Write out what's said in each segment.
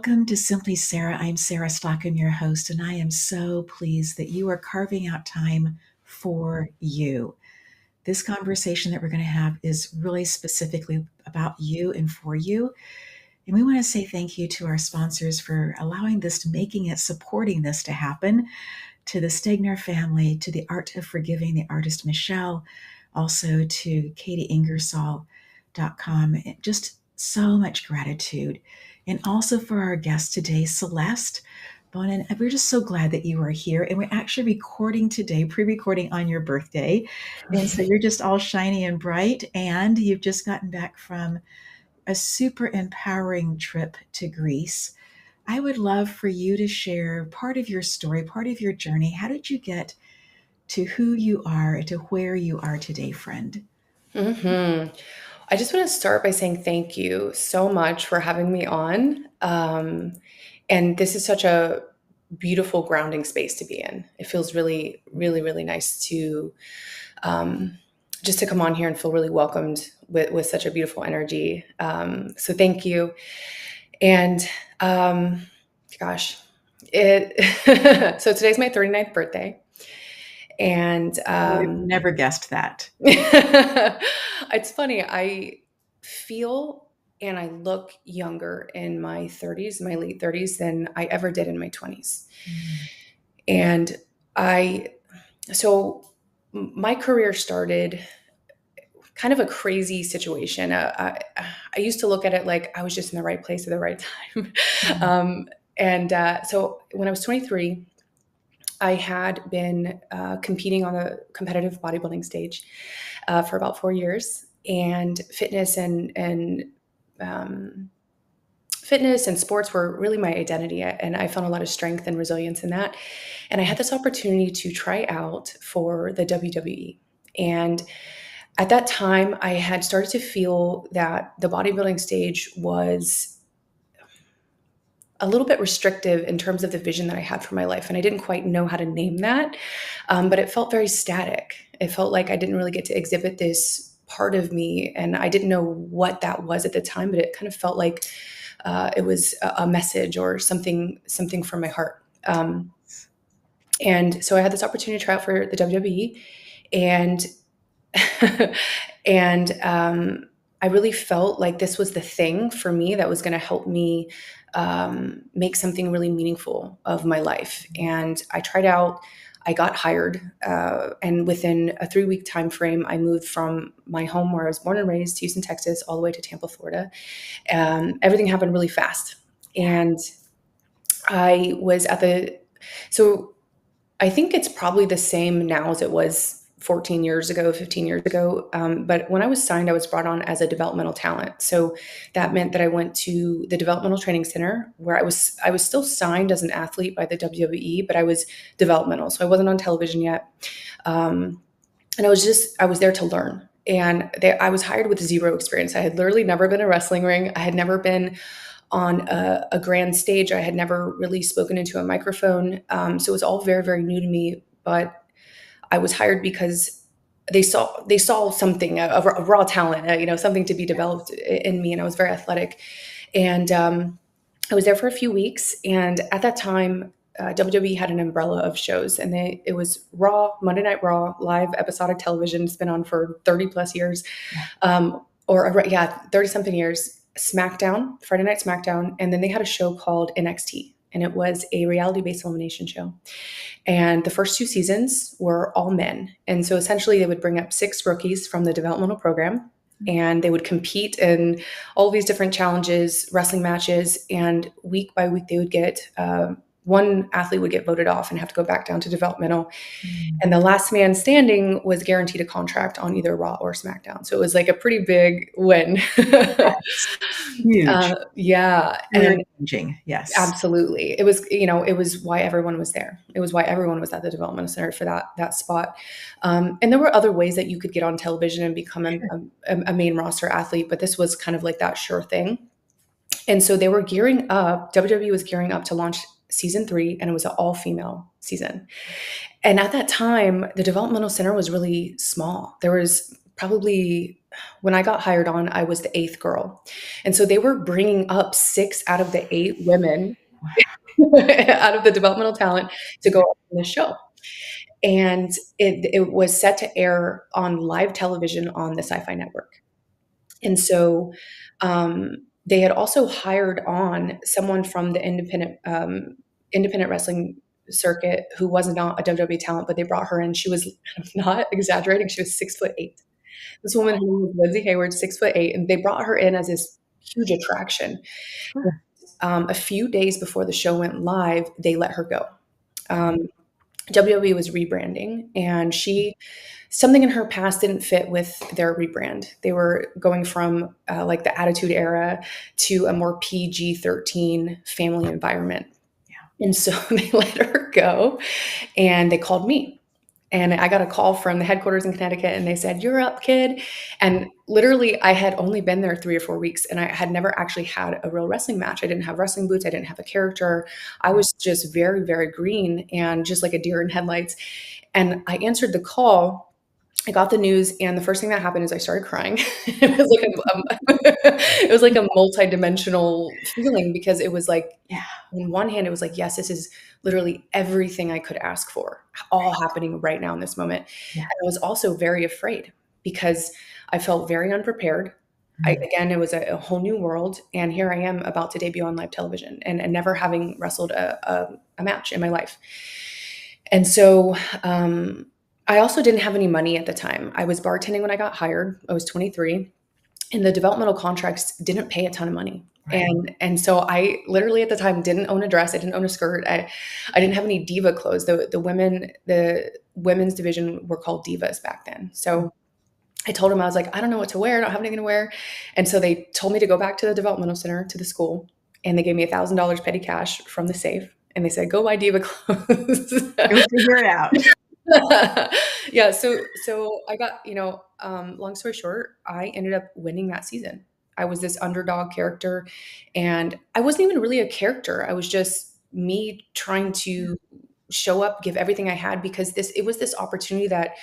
Welcome to Simply Sarah. I'm Sarah Stockham, your host, and I am so pleased that you are carving out time for you. This conversation that we're going to have is really specifically about you and for you. And we want to say thank you to our sponsors for allowing this, making it, supporting this to happen, to the Stegner family, to the Art of Forgiving, the artist Michelle, also to KatieIngersoll.com. Just so much gratitude. And also for our guest today, Celeste Bonin. We're just so glad that you are here. And we're actually recording today, pre-recording on your birthday. And so you're just all shiny and bright. And you've just gotten back from a super empowering trip to Greece. I would love for you to share part of your story, part of your journey. How did you get to who you are, to where you are today, friend? I just want to start by saying thank you so much for having me on. And this is such a beautiful grounding space to be in. It feels really, really, really nice to just to come on here and feel really welcomed with such a beautiful energy. So thank you. And gosh, so today's my 39th birthday. And I would have never guessed that. it's funny. I feel and I look younger in my 30s, my late 30s, than I ever did in my 20s. And so my career started kind of a crazy situation. I used to look at it like I was just in the right place at the right time. So when I was 23, I had been competing on the competitive bodybuilding stage for about 4 years, and fitness and sports were really my identity, and I found a lot of strength and resilience in that. And I had this opportunity to try out for the WWE, and at that time, I had started to feel that the bodybuilding stage was a little bit restrictive in terms of the vision that I had for my life. And I didn't quite know how to name that, but it felt very static. It felt like I didn't really get to exhibit this part of me. And I didn't know what that was at the time, but it kind of felt like it was a message or something from my heart. And so I had this opportunity to try out for the WWE, and I really felt like this was the thing for me that was going to help me make something really meaningful of my life. And I tried out, I got hired, and within a 3-week time frame, I moved from my home where I was born and raised, Houston, Texas, all the way to Tampa, Florida. Everything happened really fast. And I was so I think it's probably the same now as it was 14 years ago, 15 years ago. But when I was signed, I was brought on as a developmental talent. So that meant that I went to the developmental training center where I was still signed as an athlete by the WWE, but I was developmental. So I wasn't on television yet. And I was there to learn. And I was hired with zero experience. I had literally never been in a wrestling ring. I had never been on a grand stage. I had never really spoken into a microphone. So it was all very, very new to me. But I was hired because they saw something, a raw talent, something to be developed in me. And I was very athletic. And I was there for a few weeks. And at that time, WWE had an umbrella of shows, and it was Raw, Monday Night Raw, live episodic television. It's been on for 30 plus years, 30 something years. SmackDown, Friday Night SmackDown, and then they had a show called NXT, and it was a reality-based elimination show. And the first 2 seasons were all men. And so essentially they would bring up 6 rookies from the developmental program, and they would compete in all these different challenges, wrestling matches, and week by week they would get one athlete would get voted off and have to go back down to developmental. And the last man standing was guaranteed a contract on either Raw or SmackDown. So it was like a pretty big win. Huge. Yeah. And changing. Yes. Absolutely. It was why everyone was there. It was why everyone was at the developmental center for that spot. And there were other ways that you could get on television and become a main roster athlete, but this was kind of like that sure thing. And so they were gearing up, WWE was gearing up to launch season 3, and it was an all-female season. And at that time, the developmental center was really small. There was probably when I got hired on, I was the eighth girl. And so they were bringing up 6 out of the 8 women out of the developmental talent to go on the show. And it was set to air on live television on the Sci-Fi Network. And so they had also hired on someone from the independent wrestling circuit who was not a WWE talent, but they brought her in. She was not exaggerating. She was 6'8". This woman who was Lindsay Hayward, 6'8", and they brought her in as this huge attraction. Sure. A few days before the show went live, they let her go. WWE was rebranding, and something in her past didn't fit with their rebrand. They were going from like the Attitude Era to a more PG-13 family environment. Yeah. And so they let her go, and they called me. And I got a call from the headquarters in Connecticut, and they said, "You're up, kid." And literally, I had only been there 3 or 4 weeks, and I had never actually had a real wrestling match. I didn't have wrestling boots. I didn't have a character. I was just very, very green and just like a deer in headlights. And I answered the call. I got the news, and the first thing that happened is I started crying. It was like it was like a multi-dimensional feeling, because it was like, Yeah. on one hand, it was like, yes, this is literally everything I could ask for, all happening right now in this moment. Yeah. And I was also very afraid, because I felt very unprepared. Again, it was a whole new world, and here I am about to debut on live television, and never having wrestled a match in my life. And so I also didn't have any money at the time. I was bartending when I got hired. I was 23, and the developmental contracts didn't pay a ton of money. Right. And so I literally at the time didn't own a dress. I didn't own a skirt. I didn't have any Diva clothes. The women's division were called Divas back then. So I told them, I was like, I don't know what to wear. I don't have anything to wear. And so they told me to go back to the developmental center, to the school, and they gave me $1,000 petty cash from the safe. And they said, "Go buy Diva clothes." Go figure it out. Yeah. So I got, long story short, I ended up winning that season. I was this underdog character, and I wasn't even really a character. I was just me trying to show up, give everything I had, because it was this opportunity that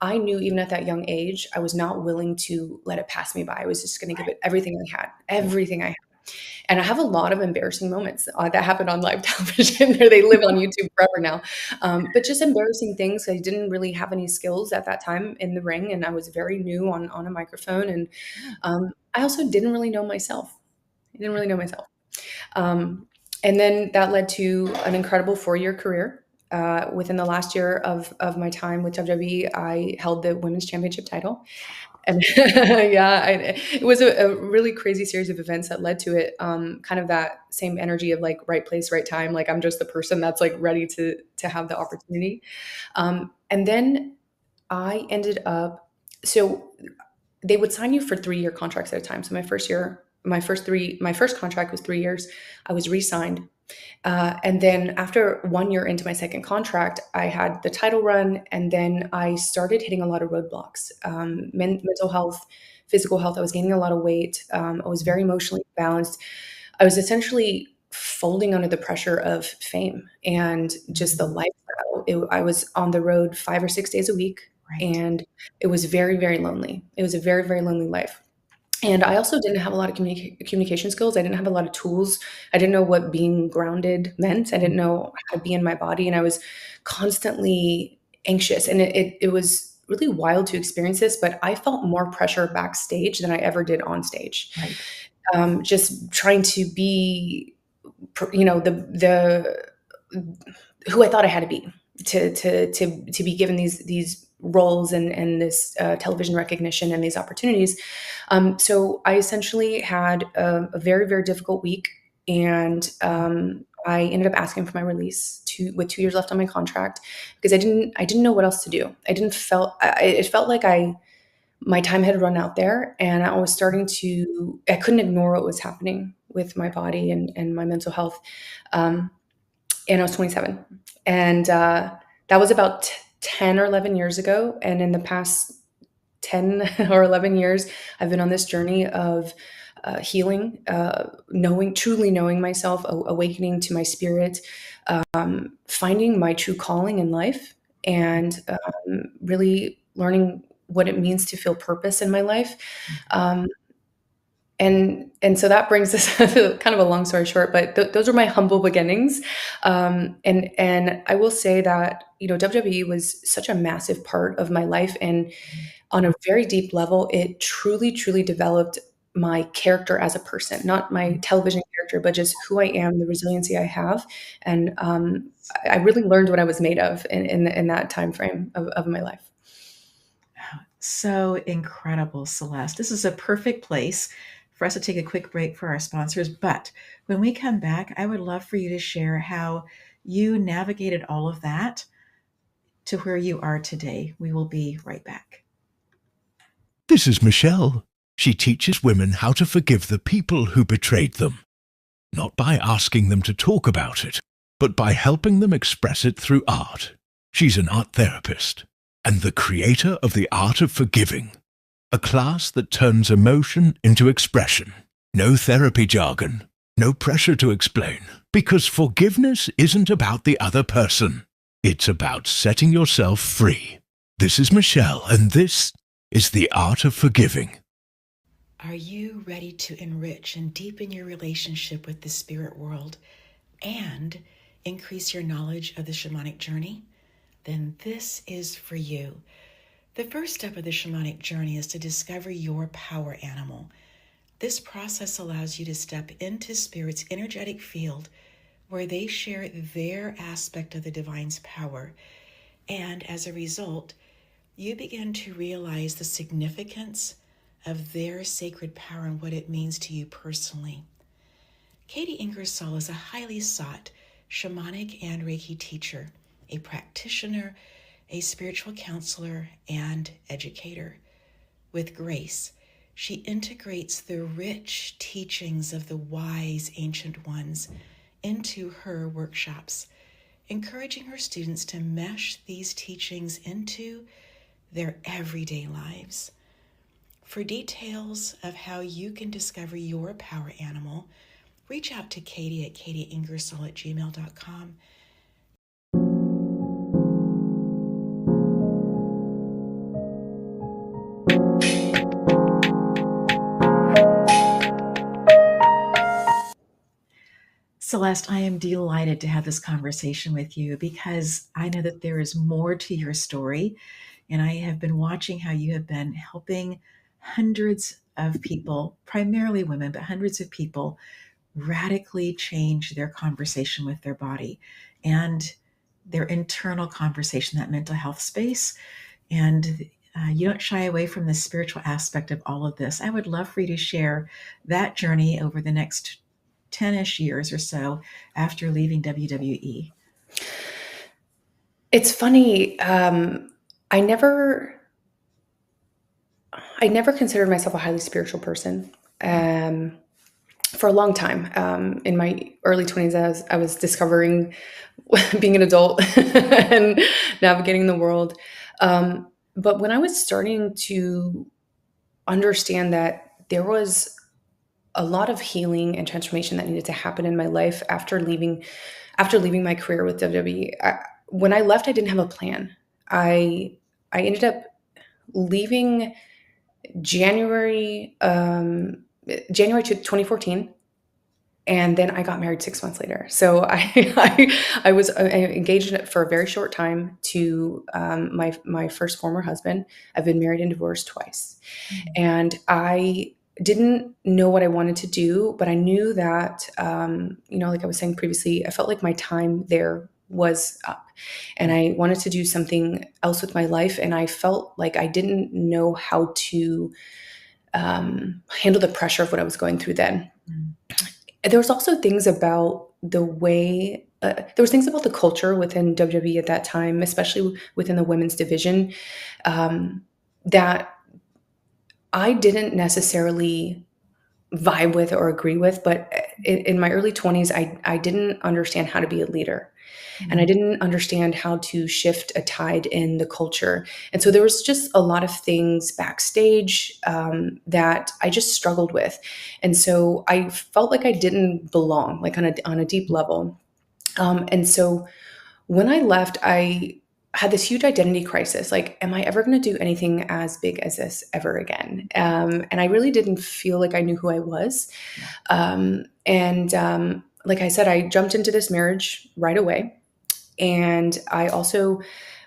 I knew, even at that young age, I was not willing to let it pass me by. I was just going to give it everything I had, everything I had. And I have a lot of embarrassing moments that happened on live television. They live on YouTube forever now. But just embarrassing things. I didn't really have any skills at that time in the ring, and I was very new on a microphone. And I also didn't really know myself. And then that led to an incredible 4-year career. Within the last year of my time with WWE, I held the women's championship title. And yeah, it was a really crazy series of events that led to it. Kind of that same energy of like right place, right time. Like I'm just the person that's like ready to have the opportunity. And then I ended up, so they would sign you for 3-year contracts at a time. So my first contract was 3 years. I was re-signed. And then after 1 year into my second contract, I had the title run, and then I started hitting a lot of roadblocks, mental health, physical health. I was gaining a lot of weight. I was very emotionally balanced. I was essentially folding under the pressure of fame and just the lifestyle. I was on the road 5 or 6 days a week, Right. and it was very, very lonely. It was a very, very lonely life. And I also didn't have a lot of communication skills. I didn't have a lot of tools. I didn't know what being grounded meant. I didn't know how to be in my body, and I was constantly anxious. And it was really wild to experience this, but I felt more pressure backstage than I ever did on stage. Right. Just trying to be, the who I thought I had to be to be given these roles and this television recognition and these opportunities. So I essentially had a very, very difficult week, and I ended up asking for my release with 2 years left on my contract, because I didn't know what else to do. It felt like my time had run out there, and I couldn't ignore what was happening with my body and my mental health. And I was 27. And that was about 10 or 11 years ago. And in the past 10 or 11 years, I've been on this journey of healing, truly knowing myself, awakening to my spirit, finding my true calling in life, and really learning what it means to feel purpose in my life. Um, and so that brings us to kind of a long story short, but those are my humble beginnings. And I will say that, WWE was such a massive part of my life, and on a very deep level, it truly, truly developed my character as a person, not my television character, but just who I am, the resiliency I have. And I really learned what I was made of in that time frame of my life. So incredible, Celeste. This is a perfect place for us to take a quick break for our sponsors. But when we come back, I would love for you to share how you navigated all of that to where you are today. We will be right back. This is Michelle. She teaches women how to forgive the people who betrayed them, not by asking them to talk about it, but by helping them express it through art. She's an art therapist and the creator of the Art of Forgiving, a class that turns emotion into expression. No therapy jargon, no pressure to explain, because forgiveness isn't about the other person. It's about setting yourself free. This is Michelle, and this is the Art of Forgiving. Are you ready to enrich and deepen your relationship with the spirit world and increase your knowledge of the shamanic journey? Then this is for you. The first step of the shamanic journey is to discover your power animal. This process allows you to step into spirit's energetic field where they share their aspect of the divine's power. And as a result, you begin to realize the significance of their sacred power and what it means to you personally. Katie Ingersoll is a highly sought shamanic and Reiki teacher, a practitioner, a spiritual counselor, and educator. With grace, she integrates the rich teachings of the wise ancient ones into her workshops, encouraging her students to mesh these teachings into their everyday lives. For details of how you can discover your power animal, reach out to Katie at katieingersoll@gmail.com. Celeste, I am delighted to have this conversation with you because I know that there is more to your story. And I have been watching how you have been helping hundreds of people, primarily women, but hundreds of people radically change their conversation with their body and their internal conversation, that mental health space. And you don't shy away from the spiritual aspect of all of this. I would love for you to share that journey over the next 10-ish years or so after leaving WWE. It's funny. I never considered myself a highly spiritual person. For a long time, in my early 20s, I was discovering being an adult and navigating the world. But when I was starting to understand that there was a lot of healing and transformation that needed to happen in my life after leaving my career with WWE. When I left, I didn't have a plan. I ended up leaving January 2014, and then I got married 6 months later. So I was engaged for a very short time to my first former husband. I've been married and divorced twice, and I didn't know what I wanted to do, but I knew that, like I was saying previously, I felt like my time there was up and I wanted to do something else with my life. And I felt like I didn't know how to handle the pressure of what I was going through then. There was also things about the way, there was things about the culture within WWE at that time, especially within the women's division, that I didn't necessarily vibe with or agree with, but in my early 20s, I didn't understand how to be a leader. And I didn't understand how to shift a tide in the culture. And so there was just a lot of things backstage that I just struggled with. And so I felt like I didn't belong, like on a deep level. And so when I left, I had this huge identity crisis. Like, am I ever going to do anything as big as this ever again? And I really didn't feel like I knew who I was. Like I said, I jumped into this marriage right away. And I also,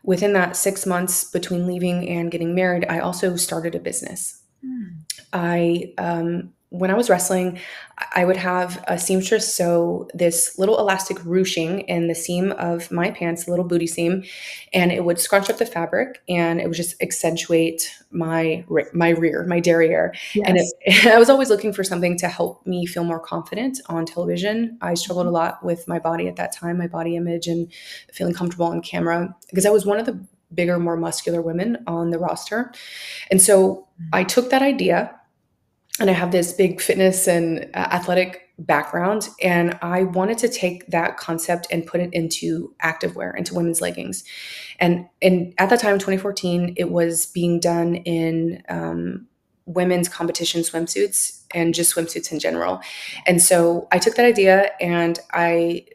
within that 6 months between leaving and getting married, I also started a business. When I was wrestling, I would have a seamstress sew this little elastic ruching in the seam of my pants, a little booty seam, and it would scrunch up the fabric, and it would just accentuate my rear, my derriere. And I was always looking for something to help me feel more confident on television. I struggled a lot with my body at that time, my body image, and feeling comfortable on camera, because I was one of the bigger, more muscular women on the roster. And so I took that idea, and I have this big fitness and athletic background, and I wanted to take that concept and put it into activewear, into women's leggings. And at that time, 2014, it was being done in women's competition swimsuits and just swimsuits in general. And so I took that idea, and I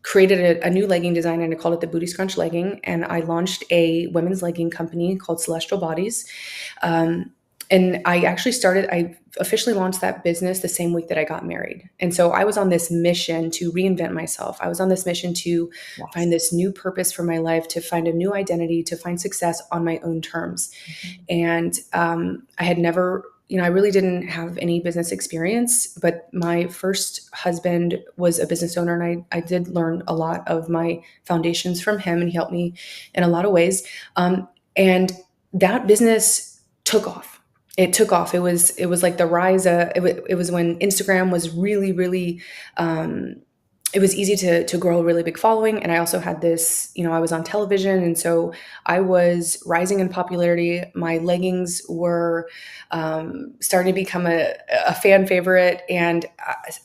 created a new legging design, and I called it the Booty Scrunch legging. And I launched a women's legging company called Celestial Bodies. And I officially launched that business the same week that I got married. And so I was on this mission to reinvent myself. I was on this mission to find this new purpose for my life, to find a new identity, to find success on my own terms. And I had never, I really didn't have any business experience, but my first husband was a business owner, and I did learn a lot of my foundations from him, and he helped me in a lot of ways. And that business took off. It took off. It was like the rise. It was when Instagram was really, really, it was easy to grow a really big following. And I also had this, I was on television. And so I was rising in popularity. My leggings were starting to become a fan favorite. And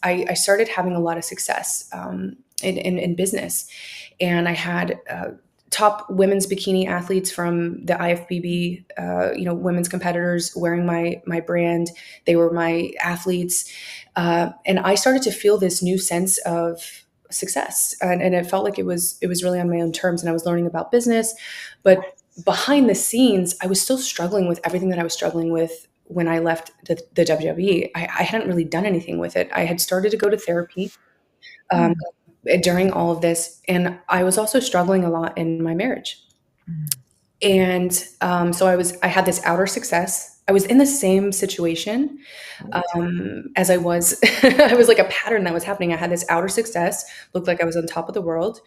I started having a lot of success in business. And I had top women's bikini athletes from the IFBB, women's competitors wearing my brand. They were my athletes. And I started to feel this new sense of success. And it felt like it was really on my own terms, and I was learning about business. But behind the scenes, I was still struggling with everything that I was struggling with when I left the WWE. I hadn't really done anything with it. I had started to go to therapy during all of this. And I was also struggling a lot in my marriage. And so I had this outer success. I was in the same situation as I was. I was like a pattern that was happening. I had this outer success, looked like I was on top of the world.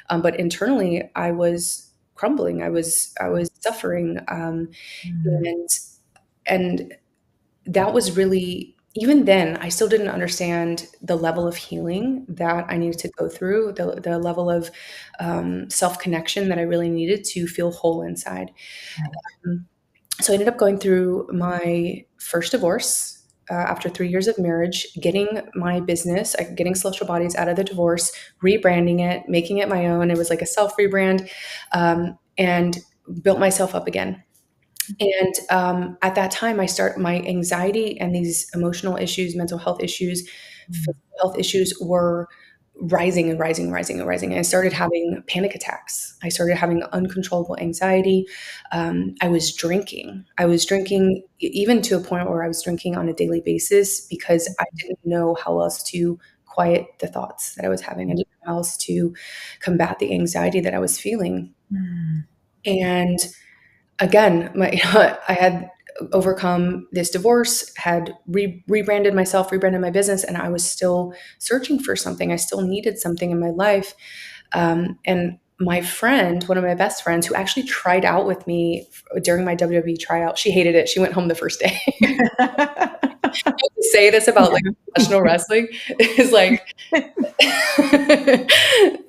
But internally, I was crumbling. I was suffering. And that was really, even then, I still didn't understand the level of healing that I needed to go through, the level of self-connection that I really needed to feel whole inside. So I ended up going through my first divorce after 3 years of marriage, getting my business, getting Celestial Bodies out of the divorce, rebranding it, making it my own. It was like a self-rebrand, and built myself up again. And at that time, my anxiety and these emotional issues, mental health issues, physical health issues were rising and rising and rising and rising. And I started having panic attacks. I started having uncontrollable anxiety. I was drinking. Even to a point where I was drinking on a daily basis, because I didn't know how else to quiet the thoughts that I was having. I didn't know how else to combat the anxiety that I was feeling. And again, I had overcome this divorce, had rebranded myself, rebranded my business, and I was still searching for something. I still needed something in my life. And my friend, one of my best friends, who actually tried out with me during my WWE tryout, she hated it. She went home the first day. To say this about like professional wrestling is like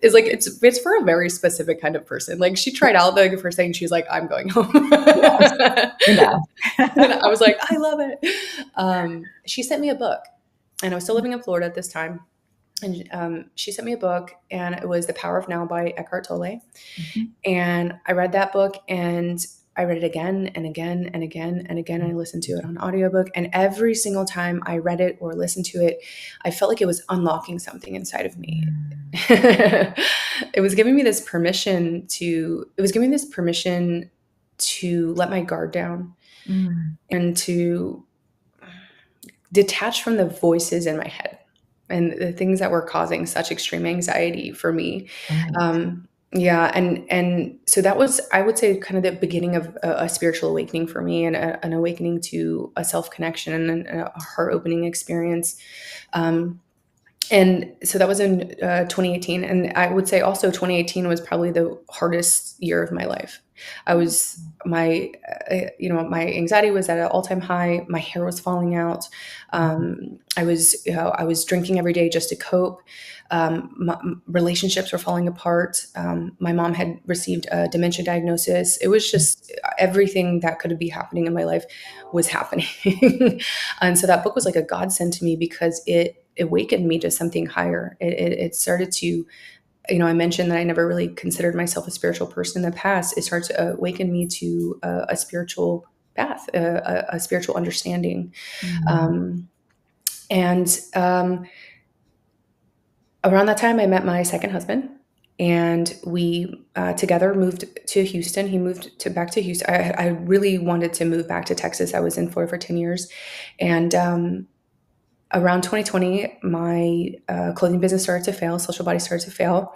it's for a very specific kind of person. Like, she tried out the first thing, she's like, I'm going home. And I was like, I love it. She sent me a book, and I was still living in Florida at this time. And she sent me a book, and it was The Power of Now by Eckhart Tolle. And I read that book, and I read it again and again and again and again. I listened to it on audiobook, and every single time I read it or listened to it, I felt like it was unlocking something inside of me. It was giving me this permission to let my guard down and to detach from the voices in my head and the things that were causing such extreme anxiety for me. Right. Yeah, and so that was, I would say, kind of the beginning of a spiritual awakening for me, and an awakening to a self connection and a heart opening experience. And so that was in 2018, and I would say also 2018 was probably the hardest year of my life. I was my anxiety was at an all-time high. My hair was falling out. I was drinking every day just to cope. My relationships were falling apart. My mom had received a dementia diagnosis. It was just everything that could be happening in my life was happening. And so that book was like a godsend to me because it awakened me to something higher. It started to, I mentioned that I never really considered myself a spiritual person in the past. It started to awaken me to a spiritual path, a spiritual understanding. And around that time, I met my second husband, and we together moved to Houston. He moved back to Houston. I really wanted to move back to Texas. I was in Florida for 10 years. And around 2020, my clothing business started to fail. Social Body started to fail.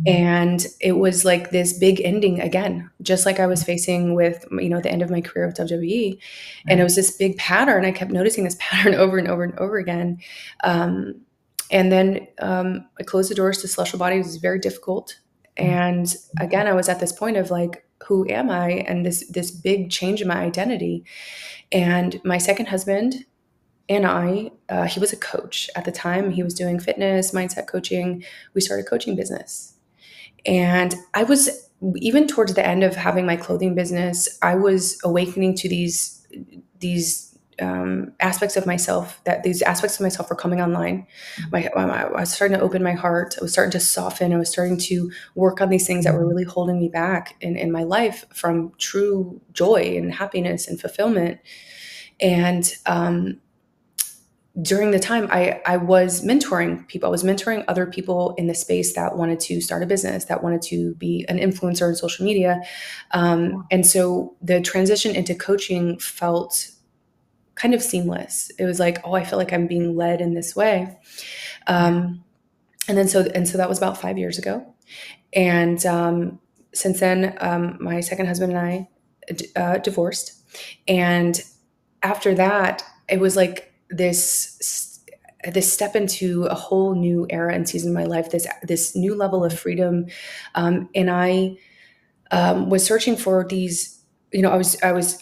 And it was like this big ending again, just like I was facing with, the end of my career with WWE. And it was this big pattern. I kept noticing this pattern over and over and over again. And then I closed the doors to Celestial Body. It was very difficult. And again, I was at this point of like, who am I? And this big change in my identity. And my second husband and he was a coach at the time. He was doing fitness, mindset coaching. We started a coaching business. And I was, even towards the end of having my clothing business, I was awakening to these aspects of myself, that these aspects of myself were coming online. I was starting to open my heart. I was starting to soften. I was starting to work on these things that were really holding me back in my life from true joy and happiness and fulfillment. And during the time I was mentoring people. I was mentoring other people in the space that wanted to start a business, that wanted to be an influencer in social media. And so the transition into coaching felt kind of seamless. It was like, oh, I feel like I'm being led in this way. And so that was about 5 years ago. And since then, my second husband and I divorced. And after that, it was like this step into a whole new era and season of my life, this new level of freedom. And I was searching for these, I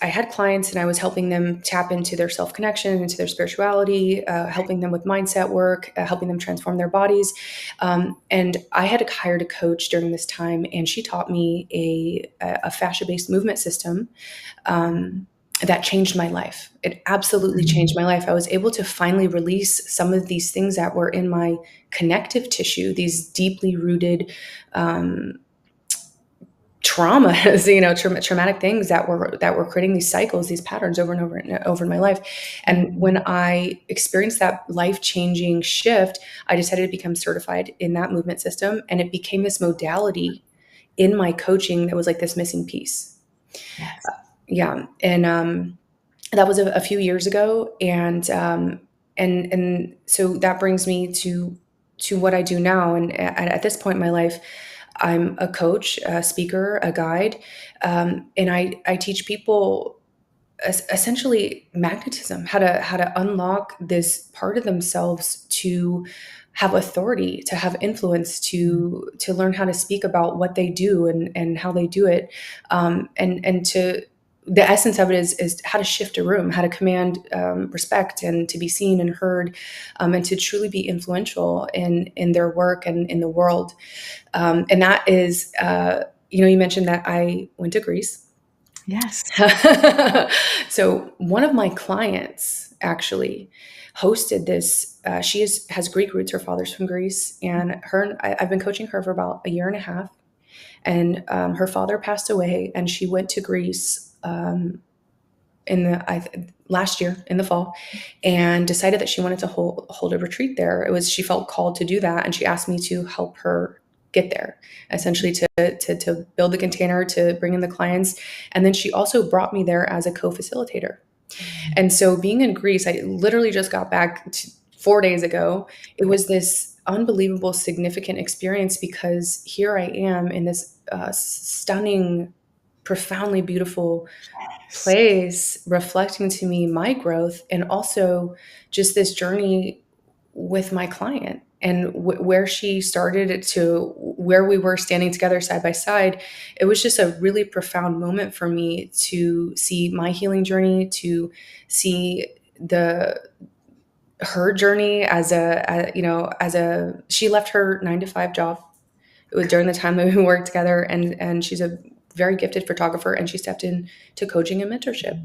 had clients and I was helping them tap into their self-connection, into their spirituality, helping them with mindset work, helping them transform their bodies. And I had hired a coach during this time, and she taught me a fascia-based movement system that changed my life. It absolutely changed my life. I was able to finally release some of these things that were in my connective tissue, these deeply rooted traumas, traumatic things that were creating these cycles, these patterns over and over and over in my life. And when I experienced that life-changing shift, I decided to become certified in that movement system. And it became this modality in my coaching that was like this missing piece. Yes. Yeah. And that was a few years ago. And so that brings me to what I do now. And at this point in my life, I'm a coach, a speaker, a guide. And I teach people essentially magnetism, how to unlock this part of themselves to have authority, to have influence, to learn how to speak about what they do and how they do it. And to the essence of it is how to shift a room, how to command respect and to be seen and heard, and to truly be influential in their work and in the world. And that is, you mentioned that I went to Greece. Yes. So one of my clients actually hosted this. She has Greek roots. Her father's from Greece, and I've been coaching her for about a year and a half. And her father passed away, and she went to Greece in last year in the fall, and decided that she wanted to hold a retreat there. She felt called to do that, and she asked me to help her get there, essentially to build the container, to bring in the clients, and then she also brought me there as a co-facilitator. And so, being in Greece, I literally just got back 4 days ago. It was this unbelievable, significant experience, because here I am in this stunning, profoundly beautiful place, reflecting to me my growth, and also just this journey with my client, and where she started to where we were standing together side by side. It was just a really profound moment for me to see my healing journey, to see her journey she left her 9 to 5 job. It was during the time that we worked together, and she's a very gifted photographer, and she stepped into coaching and mentorship.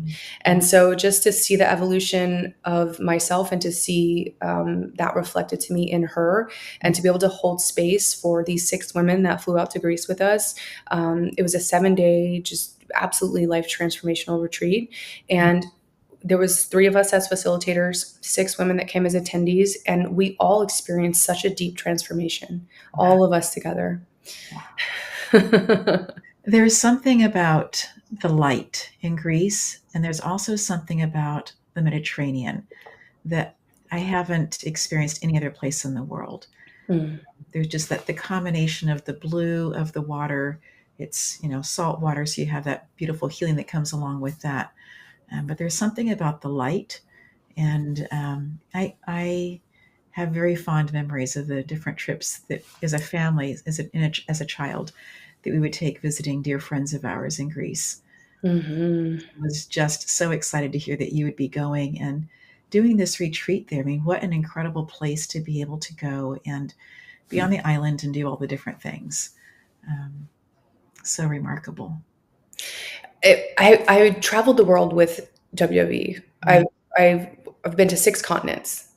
And so, just to see the evolution of myself, and to see that reflected to me in her, and to be able to hold space for these 6 women that flew out to Greece with us. It was a 7-day, just absolutely life transformational retreat. And there was 3 of us as facilitators, 6 women that came as attendees, and we all experienced such a deep transformation, all of us together. There's something about the light in Greece, and there's also something about the Mediterranean that I haven't experienced any other place in the world. There's just the combination of the blue of the water. It's, salt water, so you have that beautiful healing that comes along with that. But there's something about the light, and I have very fond memories of the different trips that, as a family, as a child, that we would take visiting dear friends of ours in Greece. I was just so excited to hear that you would be going and doing this retreat there. I mean, what an incredible place to be able to go and be on the island and do all the different things. So remarkable. I traveled the world with WWE. I've been to 6 continents,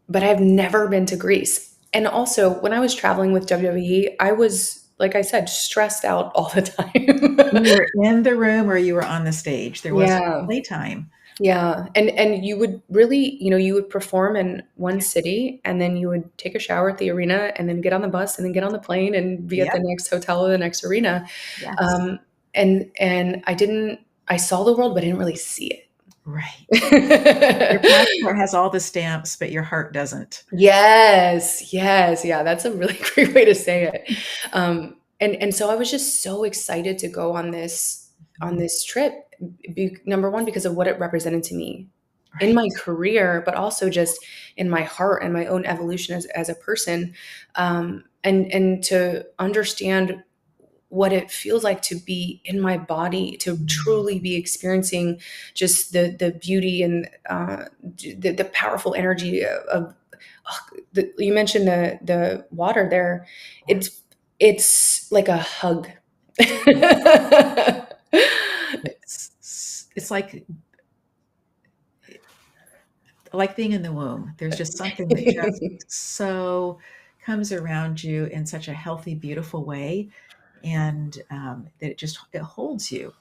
but I've never been to Greece. And also, when I was traveling with WWE, I was, like I said, stressed out all the time. You were in the room or you were on the stage. There wasn't Yeah. playtime. Yeah. And you would really, you would perform in one city, and then you would take a shower at the arena, and then get on the bus, and then get on the plane, and be at the next hotel or the next arena. Yes. And I saw the world, but I didn't really see it. Right. Your passport has all the stamps, but your heart doesn't. Yes. Yeah, that's a really great way to say it. And so I was just so excited to go on this trip. Number one, because of what it represented to me in my career, but also just in my heart and my own evolution as a person, and to understand what it feels like to be in my body, to truly be experiencing just the beauty and the powerful energy of you mentioned the water there. It's like a hug. It's like being in the womb. There's just something that just so comes around you in such a healthy, beautiful way, and that it holds you.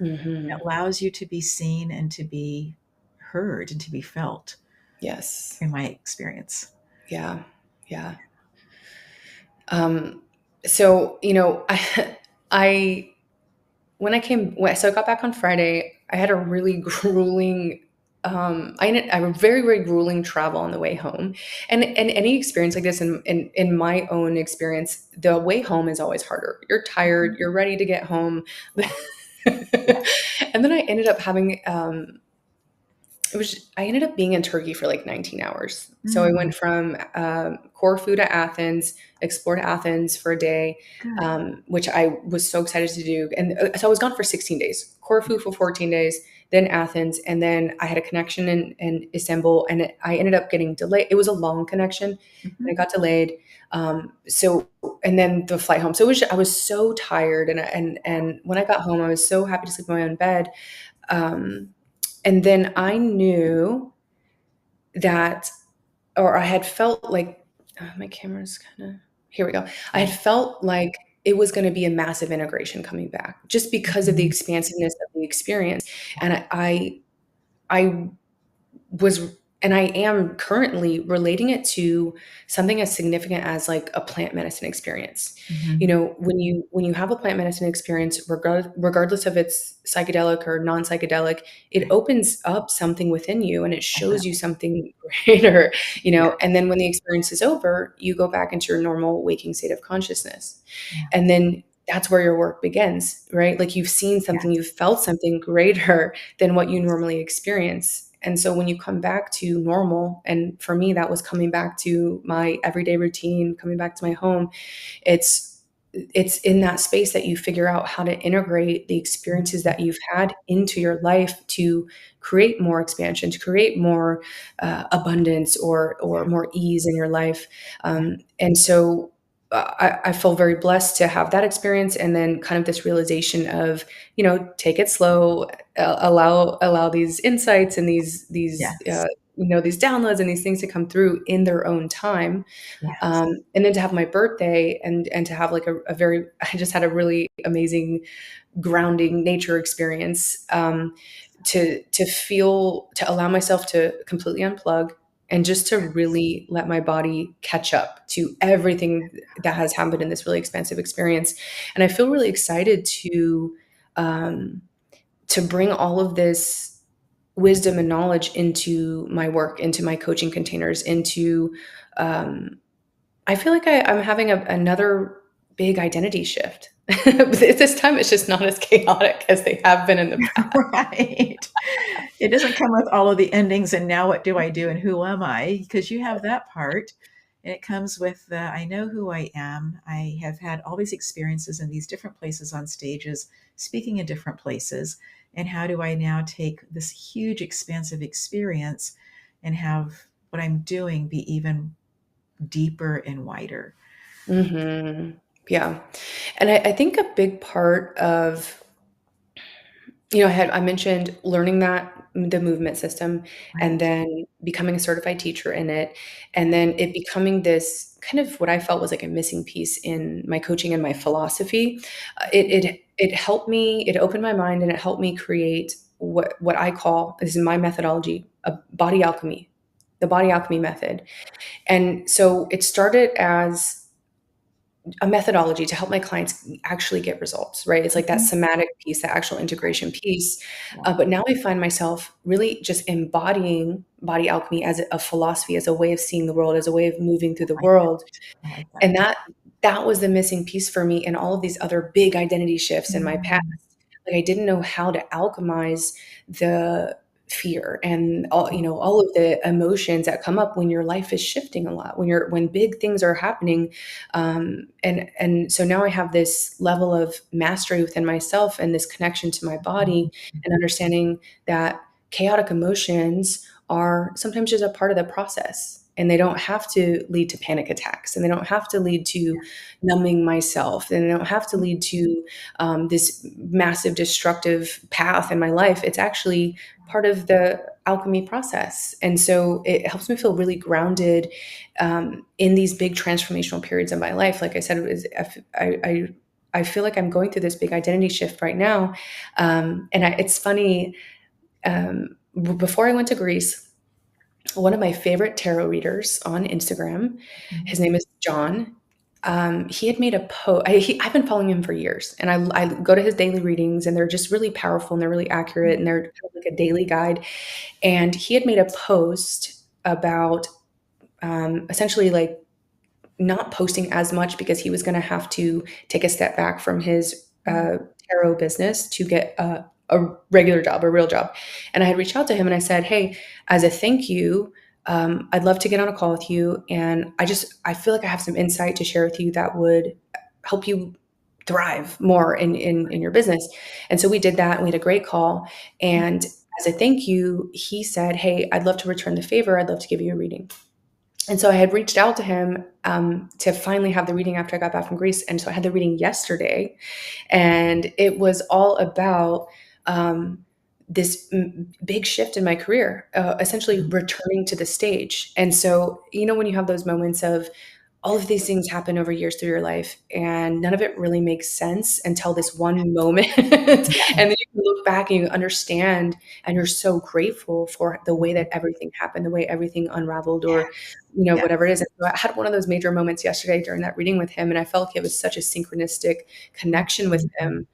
It allows you to be seen and to be heard and to be felt. Yes. In my experience. Yeah. So, I when I got back on Friday, I had a really grueling, I had a very, very grueling travel on the way home. And any experience like this, in my own experience, the way home is always harder. You're tired, you're ready to get home. And then I ended up having, I ended up being in Turkey for like 19 hours. So I went from Corfu to Athens, explored Athens for a day, which I was so excited to do. And so I was gone for 16 days, Corfu for 14 days, then Athens. And then I had a connection in Istanbul, and I ended up getting delayed. It was a long connection, and I got delayed. And then the flight home. So I was so tired. And when I got home, I was so happy to sleep in my own bed. And then I knew that, or I had felt like, my camera's kind of, here we go. I had felt like it was going to be a massive integration coming back just because of the expansiveness of the experience. And I was, and I am currently relating it to something as significant as like a plant medicine experience. You Mhm. know, when you have a plant medicine experience, regardless of its psychedelic or non-psychedelic, it Right. opens up something within you and it shows you Definitely. something greater, you Yeah. know, and then when the experience is over, you go back into your normal waking state of consciousness. Yeah. And then that's where your work begins, right? Like you've seen something, Yes. you've felt something greater than what you normally experience. And so when you come back to normal, and for me, that was coming back to my everyday routine, coming back to my home, it's it's in that space that you figure out how to integrate the experiences that you've had into your life to create more expansion, to create more abundance or more ease in your life. And so I feel very blessed to have that experience, and then kind of this realization of, you know, take it slow, allow these insights and these Yes. you know, these downloads and these things to come through in their own time. Yes. And then to have my birthday and to have like a very, I just had a really amazing grounding nature experience, to feel, to allow myself to completely unplug and just to really let my body catch up to everything that has happened in this really expansive experience. And I feel really excited um, to bring all of this wisdom and knowledge into my work, into my coaching containers, into um, I feel like I'm having another big identity shift. This time it's just not as chaotic as they have been in the past. Right. It doesn't come with all of the endings and now what do I do and who am I? Because you have that part. And it comes with the I know who I am. I have had all these experiences in these different places on stages, speaking in different places. And how do I now take this huge, expansive experience and have what I'm doing be even deeper and wider? Hmm. Yeah. And I think a big part of, you know, I mentioned learning that the movement system and Right. then becoming a certified teacher in it. And then it becoming this kind of what I felt was like a missing piece in my coaching and my philosophy. It helped me, it opened my mind and it helped me create what I call, this is my methodology, a body alchemy, the body alchemy method. And so it started as a methodology to help my clients actually get results, right? It's like that Mhm. somatic piece, that actual integration piece. Yeah. But now I find myself really just embodying body alchemy as a philosophy, as a way of seeing the world, as a way of moving through the I like world. that. I like that. And that was the missing piece for me in all of these other big identity shifts in my past. Mm. Like I didn't know how to alchemize the fear and all, Yeah. you know, all of the emotions that come up when your life is shifting a lot, when big things are happening. And so now I have this level of mastery within myself and this connection to my body and understanding that chaotic emotions are sometimes just a part of the process. And they don't have to lead to panic attacks, and they don't have to lead to numbing myself, and they don't have to lead to this massive destructive path in my life. It's actually part of the alchemy process. And so it helps me feel really grounded in these big transformational periods of my life. Like I said, it was, I feel like I'm going through this big identity shift right now. It's funny, before I went to Greece, one of my favorite tarot readers on Instagram, Mhm. his name is John. He had made a post. I've been following him for years, and I go to his daily readings, and they're just really powerful and they're really accurate, and they're kind of like a daily guide. And he had made a post about essentially like not posting as much because he was going to have to take a step back from his tarot business to get a regular job, a real job. And I had reached out to him and I said, "Hey, as a thank you, I'd love to get on a call with you. And I feel like I have some insight to share with you that would help you thrive more in your business." And so we did that. And we had a great call. And as a thank you, he said, "Hey, I'd love to return the favor. I'd love to give you a reading." And so I had reached out to him to finally have the reading after I got back from Greece. And so I had the reading yesterday, and it was all about this big shift in my career, essentially returning to the stage. And so, you know, when you have those moments of, all of these things happen over years through your life, and none of it really makes sense until this one moment. And Yeah. then you can look back and you understand, and you're so grateful for the way that everything happened, the way everything unraveled, or, Yeah. whatever it is. And so I had one of those major moments yesterday during that reading with him, and I felt like it was such a synchronistic connection with him,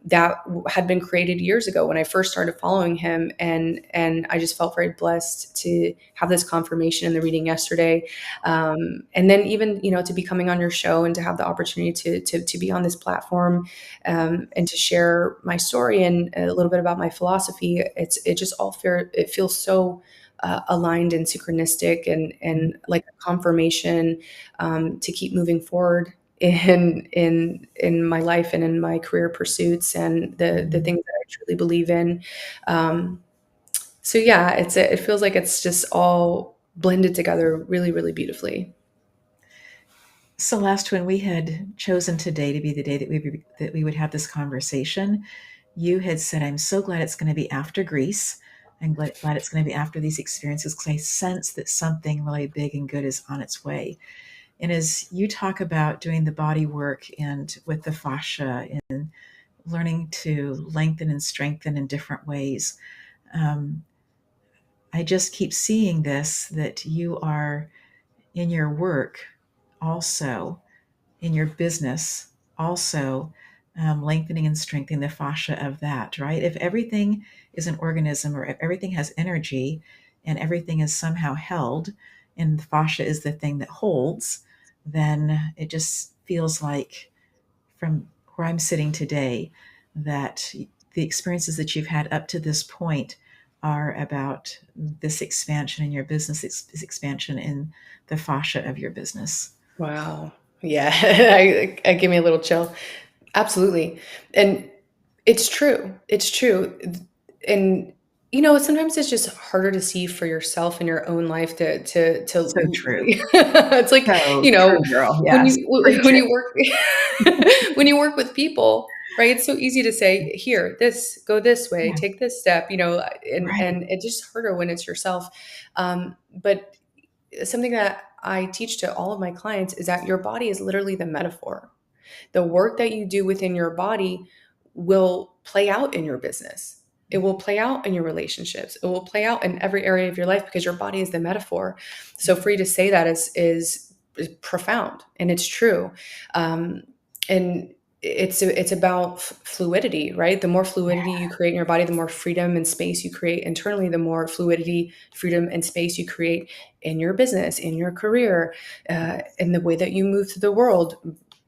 that had been created years ago when I first started following him. And I just felt very blessed to have this confirmation in the reading yesterday. And then even, to be coming on your show and to have the opportunity to be on this platform, and to share my story and a little bit about my philosophy. It just all it feels so aligned and synchronistic, and like a confirmation, to keep moving forward in my life and in my career pursuits and the things that I truly believe in. So yeah, it feels like it's just all blended together really, really beautifully. Celeste, when we had chosen today to be the day that we would have this conversation, you had said, "I'm so glad it's going to be after Greece. I'm glad it's going to be after these experiences because I sense that something really big and good is on its way." And as you talk about doing the body work and with the fascia and learning to lengthen and strengthen in different ways, um, I just keep seeing this, that you are in your work also, in your business also, lengthening and strengthening the fascia of that, right? If everything is an organism, or if everything has energy and everything is somehow held, and the fascia is the thing that holds, then it just feels like, from where I'm sitting today, that the experiences that you've had up to this point are about this expansion in your business, this expansion in the fascia of your business. Wow. Yeah. I give me a little chill. Absolutely. And it's true. It's true. And sometimes it's just harder to see for yourself in your own life So true. it's like, So true, girl. when Yes. you Preach when it. you work when you work with people, right? It's so easy to say, here, go this way, Yeah. take this step, Right. and it's just harder when it's yourself. But something that I teach to all of my clients is that your body is literally the metaphor. The work that you do within your body will play out in your business. It will play out in your relationships. It will play out in every area of your life because your body is the metaphor. So for you to say that is profound, and it's true. And it's about fluidity, right? The more fluidity you create in your body, the more freedom and space you create internally, the more fluidity, freedom, and space you create in your business, in your career, in the way that you move through the world,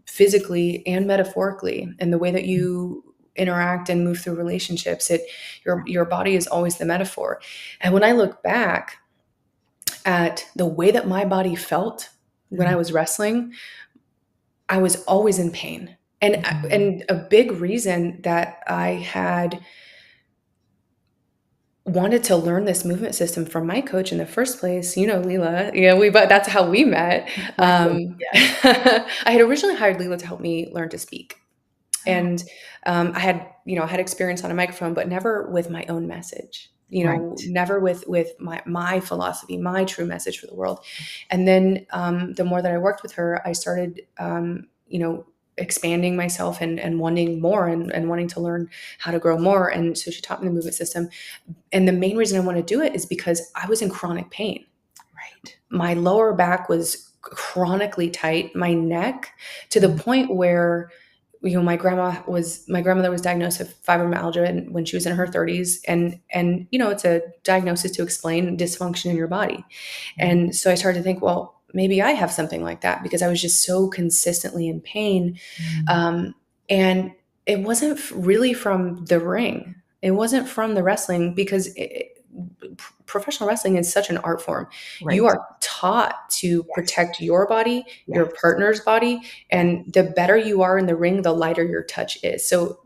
physically and metaphorically, and the way that you interact and move through relationships. Your body is always the metaphor. And when I look back at the way that my body felt when I was wrestling, I was always in pain. And a big reason that I had wanted to learn this movement system from my coach in the first place, Leela, but that's how we met. Exactly. Yes. I had originally hired Leela to help me learn to speak. Oh, And I had experience on a microphone, but never with my own message, right. never with my philosophy, my true message for the world. And then the more that I worked with her, I started, expanding myself and wanting more, and wanting to learn how to grow more. And so she taught me the movement system. And the main reason I want to do it is because I was in chronic pain. Right. My lower back was chronically tight, my neck, to the point where my grandmother was diagnosed with fibromyalgia when she was in her 30s, and it's a diagnosis to explain dysfunction in your body. And so I started to think, well, maybe I have something like that, because I was just so consistently in pain. And it wasn't really from the ring. It wasn't from the wrestling, because professional wrestling is such an art form. You Right. are taught to protect your body, your Yes. partner's body, Yes. and the better you are in the ring, the lighter your touch is. So,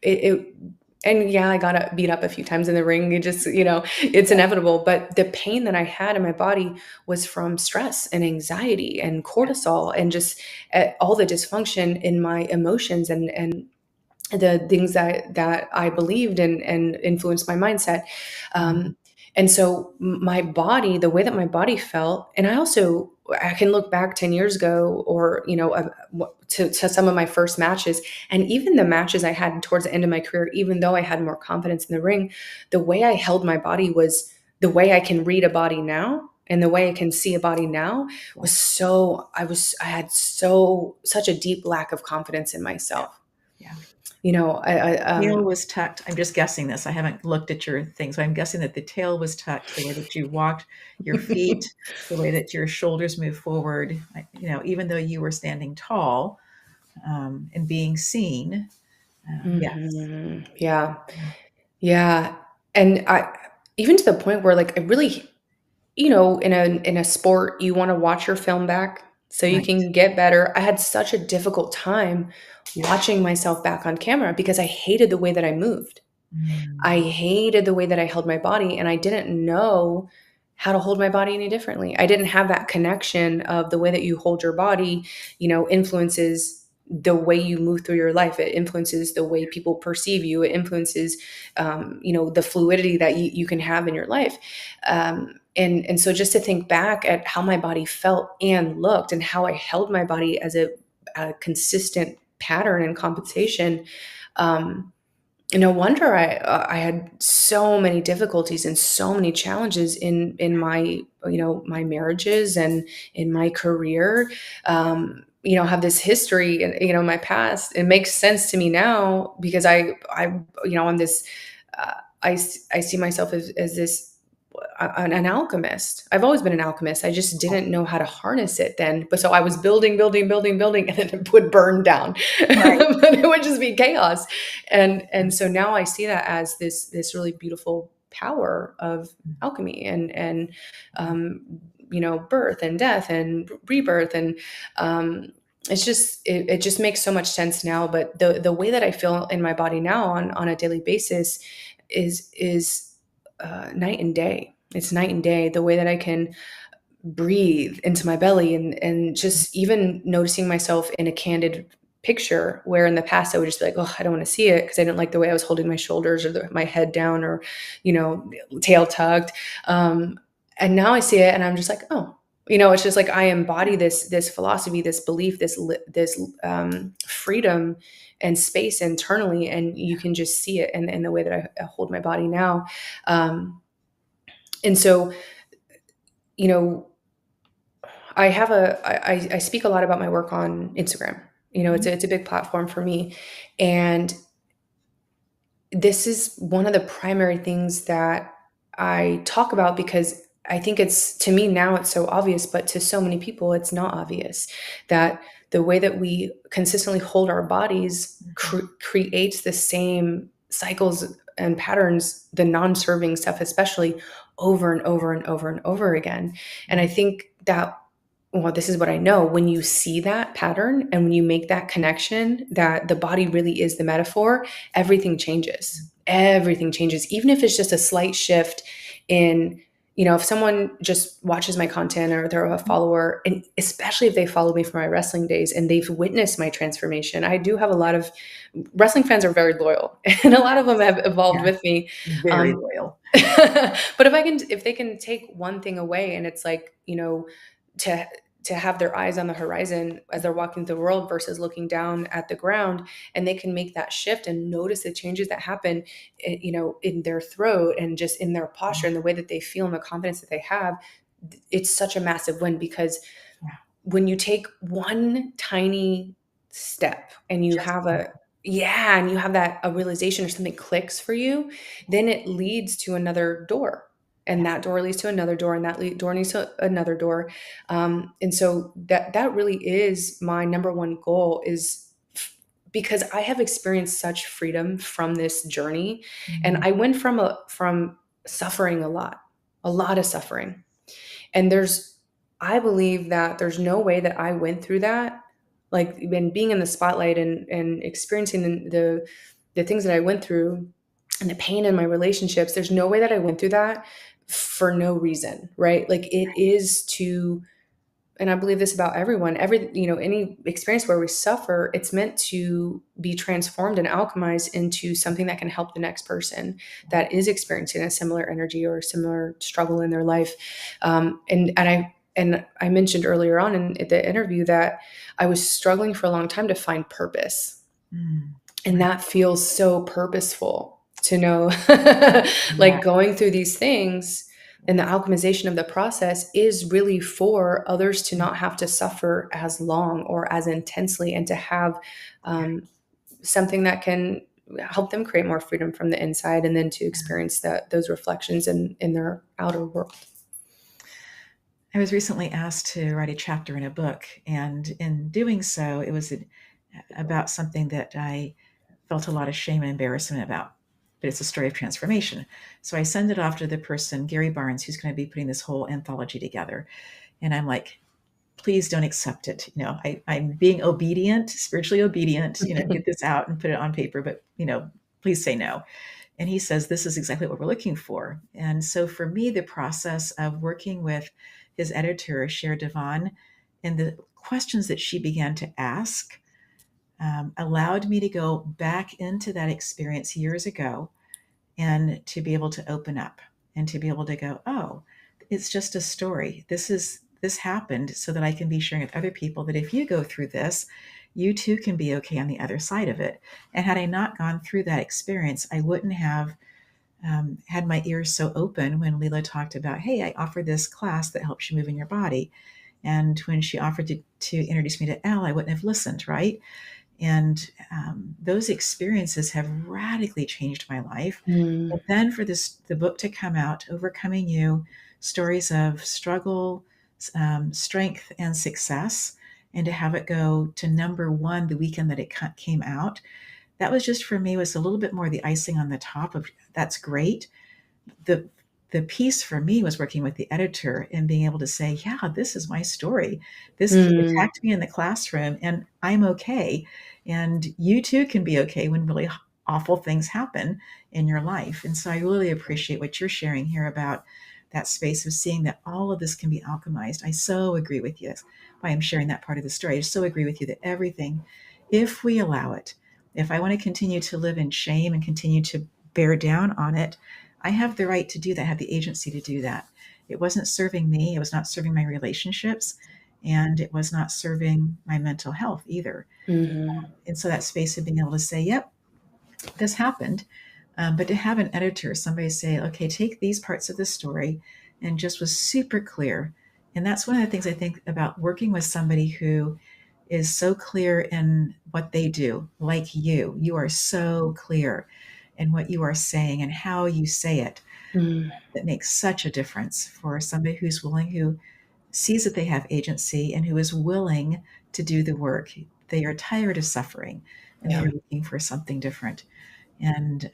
it and yeah, I got beat up a few times in the ring. You just, it's inevitable. But the pain that I had in my body was from stress and anxiety and cortisol, and just all the dysfunction in my emotions, and the things that I believed and influenced my mindset. And so my body, the way that my body felt, and I can look back 10 years ago, or, to some of my first matches, and even the matches I had towards the end of my career, even though I had more confidence in the ring, the way I held my body was the way I can read a body now. And the way I can see a body now was I had such a deep lack of confidence in Yeah. myself. Yeah. Tail I was tucked. I'm just guessing this. I haven't looked at your thing, so I'm guessing that the tail was tucked, the way that you walked, your feet, the way that your shoulders move forward. Even though you were standing tall, and being seen. Yes. Yeah. Yeah. And even to the point where, like, I really, in a sport, you want to watch your film back so you Right. can get better. I had such a difficult time watching myself back on camera because I hated the way that I moved. I Mm. hated the way that I held my body, and I didn't know how to hold my body any differently. I didn't have that connection of the way that you hold your body, influences the way you move through your life. It influences the way people perceive you. It influences, the fluidity that you can have in your life. And so just to think back at how my body felt and looked, and how I held my body as a consistent pattern and compensation, um, no wonder I had so many difficulties and so many challenges in my, my marriages and in my career. Have this history and, my past. It makes sense to me now because I'm this. Uh, I see myself as this an alchemist. I've always been an alchemist. I just didn't know how to harness it then. But so I was building, building, building, building, and then it would burn down. Right. But it would just be chaos. And so now I see that as this really beautiful power of alchemy and birth and death and rebirth. And it just makes so much sense now. But the way that I feel in my body now on a daily basis is night and day. It's night and day. The way that I can breathe into my belly, and just even noticing myself in a candid picture, where in the past I would just be like, oh, I don't want to see it because I didn't like the way I was holding my shoulders, or my head down, or, tail tucked. And now I see it and I'm just like, oh, it's just like I embody this philosophy, this belief, this freedom and space internally, and you can just see it in the way that I hold my body now. And so, you know, I speak a lot about my work on Instagram. It's a big platform for me, and this is one of the primary things that I talk about because I think to me now it's so obvious, but to so many people it's not obvious that the way that we consistently hold our bodies creates the same cycles and patterns, the non-serving stuff especially, over and over and over and over again. And I think that, well, this is what I know. When you see that pattern and when you make that connection that the body really is the metaphor, everything changes. Everything changes. Even if it's just a slight shift in, if someone just watches my content or they're a follower, and especially if they follow me from my wrestling days and they've witnessed my transformation. I do have a lot of wrestling fans are very loyal, and a lot of them have evolved Yeah. with me. Very loyal. But if they can take one thing away, and it's like, to have their eyes on the horizon as they're walking through the world versus looking down at the ground, and they can make that shift and notice the changes that happen, in their throat and just in their posture and the way that they feel and the confidence that they have. It's such a massive win, because when you take one tiny step and you Just have a realization, or something clicks for you, then it leads to another door, and that door leads to another door, and that door leads to another door. And so that really is my number one goal, is because I have experienced such freedom from this journey. And I went from suffering a lot of suffering. And I believe that there's no way that I went through that, like, when being in the spotlight and experiencing the things that I went through and the pain in my relationships, there's no way that I went through that for no reason, right? Like, it is to and I believe this about everyone, any experience where we suffer, it's meant to be transformed and alchemized into something that can help the next person that is experiencing a similar energy or a similar struggle in their life. And I mentioned earlier on in the interview that I was struggling for a long time to find purpose. And that feels so purposeful to know, like going through these things, and the alchemization of the process is really for others to not have to suffer as long or as intensely, and to have something that can help them create more freedom from the inside, and then to experience those reflections in their outer world. I was recently asked to write a chapter in a book, and in doing so, it was about something that I felt a lot of shame and embarrassment about. But it's a story of transformation. So I send it off to the person, Gary Barnes, who's going to be putting this whole anthology together. And I'm like, please don't accept it. I'm being obedient, spiritually obedient, get this out and put it on paper, but, please say no. And he says, this is exactly what we're looking for. And so for me, the process of working with his editor, Cher Devon, and the questions that she began to ask allowed me to go back into that experience years ago, and to be able to open up and to be able to go, oh, it's just a story. This happened so that I can be sharing with other people that if you go through this, you too can be okay on the other side of it. And had I not gone through that experience, I wouldn't have had my ears so open when Leela talked about, hey, I offer this class that helps you move in your body. And when she offered to introduce me to Elle, I wouldn't have listened, right? And those experiences have radically changed my life. But then for the book to come out, Overcoming You, stories of struggle, strength, and success, and to have it go to #1 the weekend that it came out, that was just, for me, was a little bit more the icing on the top of that's great. The piece for me was working with the editor and being able to say, yeah, this is my story. This kid attacked me in the classroom and I'm okay. And you too can be okay when really awful things happen in your life. And so I really appreciate what you're sharing here about that space of seeing that all of this can be alchemized. I so agree with you. That's why I'm sharing that part of the story. I so agree with you that everything, if we allow it, if I want to continue to live in shame and continue to bear down on it, I have the right to do that. I have the agency to do that. It wasn't serving me. It was not serving my relationships, and it was not serving my mental health either. And so that space of being able to say, yep, this happened. But to have an editor, somebody say, okay, take these parts of the story, and just was super clear. And that's one of the things I think about working with somebody who is so clear in what they do, like you. You are so clear in what you are saying and how you say it. That makes such a difference for somebody who's willing, who sees that they have agency, and who is willing to do the work. They are tired of suffering, and Yeah. they're looking for something different. And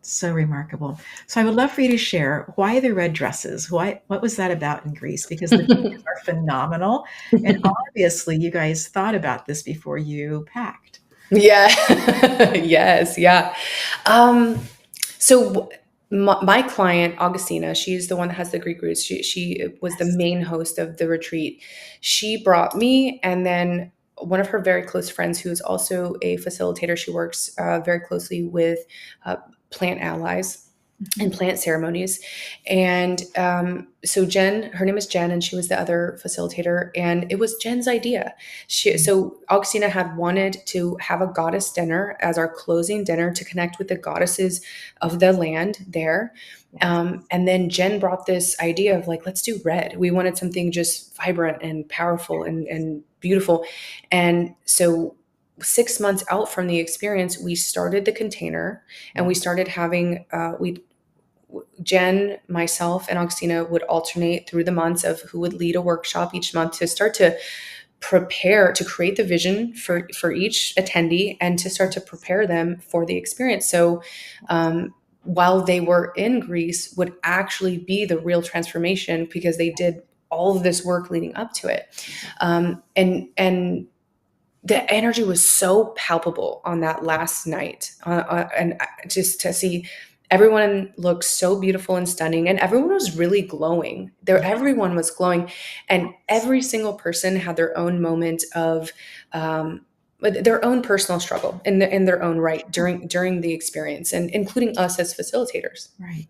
so remarkable. So I would love for you to share why the red dresses. What was that about in Greece? Because the pictures are phenomenal, and obviously you guys thought about this before you packed. Yeah. Yes. Yeah. So my client, Augustina, she's the one that has the Greek roots. She was the Yes. main host of the retreat. She brought me, and then one of her very close friends, who is also a facilitator. She works very closely with plant allies and plant ceremonies. And so Jen, her name is Jen, and she was the other facilitator. And it was Jen's idea. So Augustina had wanted to have a goddess dinner as our closing dinner to connect with the goddesses of the land there. And then Jen brought this idea of like, let's do red. We wanted something just vibrant and powerful and beautiful. And so 6 months out from the experience, we started the container, and we started having, Jen, myself, and Augustina would alternate through the months of who would lead a workshop each month to start to prepare, to create the vision for each attendee, and to start to prepare them for the experience. So while they were in Greece would actually be the real transformation, because they did all of this work leading up to it. And the energy was so palpable on that last night, and just to see Everyone looked so beautiful and stunning, and everyone was really glowing. Everyone was glowing, and every single person had their own moment of their own personal struggle in their own right during the experience, and including us as facilitators. Right.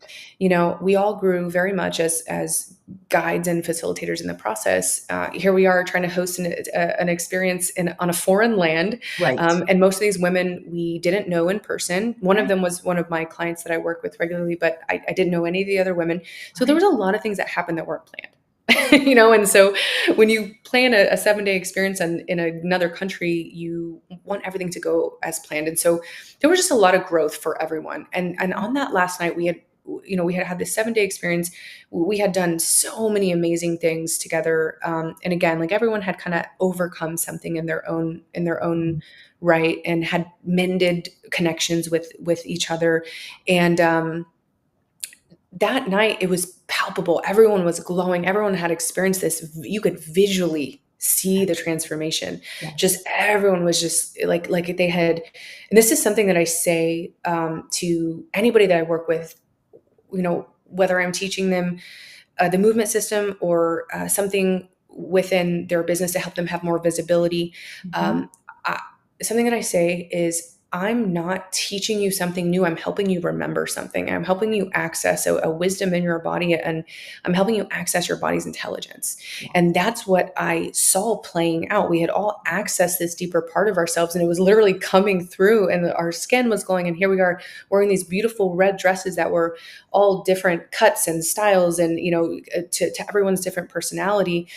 We all grew very much as guides and facilitators in the process. Here we are trying to host an experience on a foreign land. Right. And most of these women we didn't know in person. One of them was one of my clients that I work with regularly, but I didn't know any of the other women. So there was a lot of things that happened that weren't planned. And so when you plan a 7-day experience in another country, you want everything to go as planned. And so there was just a lot of growth for everyone. And on that last night, we had this 7-day experience. We had done so many amazing things together. And again, like everyone had kind of overcome something in their own right, and had mended connections with each other. And that night it was palpable. Everyone was glowing. Everyone had experienced this. You could visually see the transformation. Yes. Just everyone was just like they had, and this is something that I say to anybody that I work with, whether I'm teaching them the movement system or something within their business to help them have more visibility. Something that I say is, I'm not teaching you something new. I'm helping you remember something. I'm helping you access a wisdom in your body, and I'm helping you access your body's intelligence. Yeah. And that's what I saw playing out. We had all accessed this deeper part of ourselves, and it was literally coming through, and our skin was glowing. And here we are wearing these beautiful red dresses that were all different cuts and styles, and, to everyone's different personality.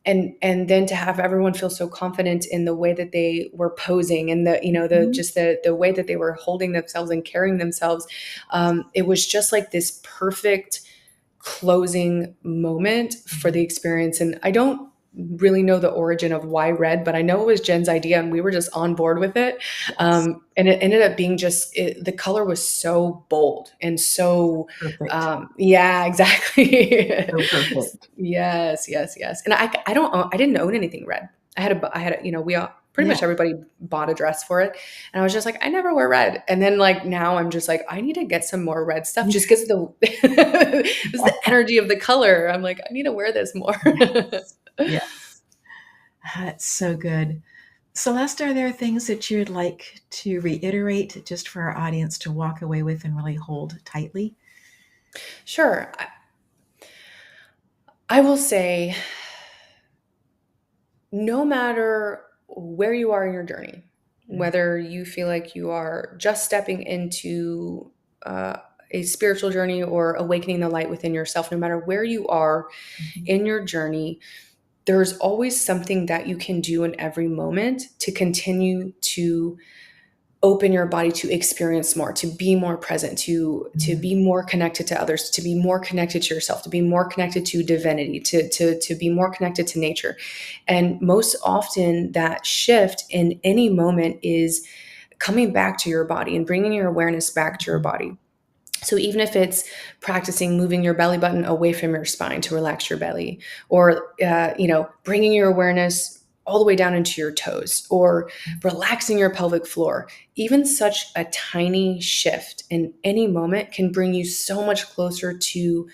And then to have everyone feel so confident in the way that they were posing, and the way that they were holding themselves and carrying themselves. It was just like this perfect closing moment for the experience. And I don't really know the origin of why red, but I know it was Jen's idea, and we were just on board with it. Yes. And it ended up being the color was so bold and so perfect. Yeah, exactly. So perfect. Yes. And I didn't own anything red. I had we all pretty much everybody bought a dress for it. And I was just like, I never wear red. And then now I'm just like, I need to get some more red stuff just because the energy of the color. I'm like, I need to wear this more. Yes. That's so good. Celeste, are there things that you would like to reiterate just for our audience to walk away with and really hold tightly? Sure. I will say, no matter where you are in your journey, whether you feel like you are just stepping into a spiritual journey or awakening the light within yourself, no matter where you are in your journey, there's always something that you can do in every moment to continue to open your body to experience more, to be more present, to be more connected to others, to be more connected to yourself, to be more connected to divinity, to be more connected to nature. And most often that shift in any moment is coming back to your body and bringing your awareness back to your body. So even if it's practicing moving your belly button away from your spine to relax your belly, or bringing your awareness all the way down into your toes, or relaxing your pelvic floor, even such a tiny shift in any moment can bring you so much closer to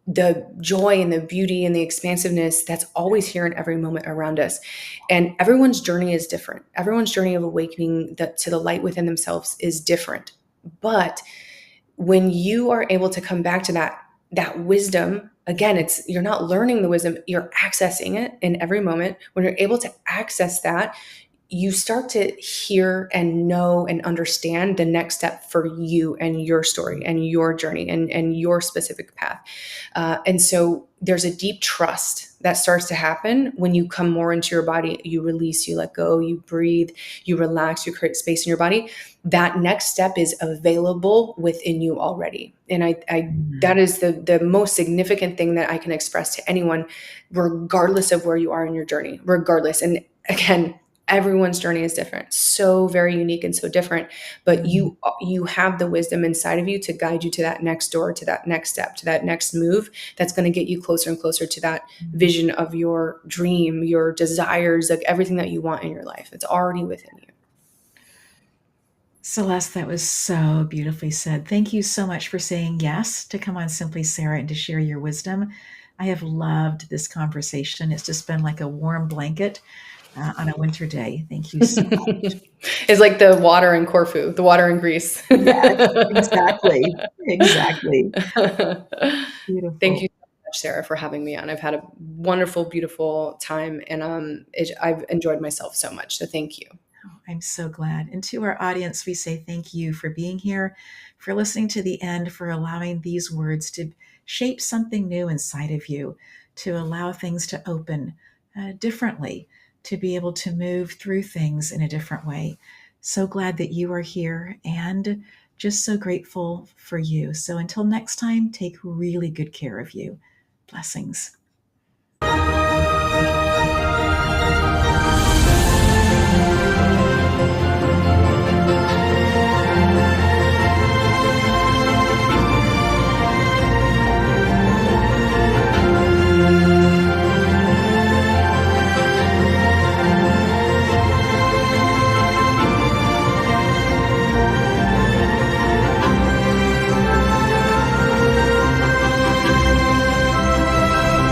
the joy and the beauty and the expansiveness that's always here in every moment around us. And everyone's journey is different. Everyone's journey of awakening to the light within themselves is different. But when you are able to come back to that wisdom, again, you're not learning the wisdom, you're accessing it in every moment. When you're able to access that, you start to hear and know and understand the next step for you and your story and your journey and your specific path. And so there's a deep trust that starts to happen when you come more into your body. You release, you let go, you breathe, you relax, you create space in your body. That next step is available within you already. And that is the most significant thing that I can express to anyone, regardless of where you are in your journey, regardless. And again, everyone's journey is different, so very unique and so different, but you have the wisdom inside of you to guide you to that next door, to that next step, to that next move that's going to get you closer and closer to that vision of your dream, your desires, like everything that you want in your life. It's already within you. Celeste, that was so beautifully said. Thank you so much for saying yes to come on Simply Sarah and to share your wisdom. I have loved this conversation. It's just been like a warm blanket on a winter day. Thank you so much. It's like the water in Corfu, the water in Greece. Yes, exactly. Exactly. Thank you Beautiful. so much, Sarah, for having me on. I've had a wonderful, beautiful time, and I've enjoyed myself so much. So thank you. I'm so glad. And to our audience, we say thank you for being here, for listening to the end, for allowing these words to shape something new inside of you, to allow things to open differently, to be able to move through things in a different way. So glad that you are here and just so grateful for you. So until next time, take really good care of you. Blessings.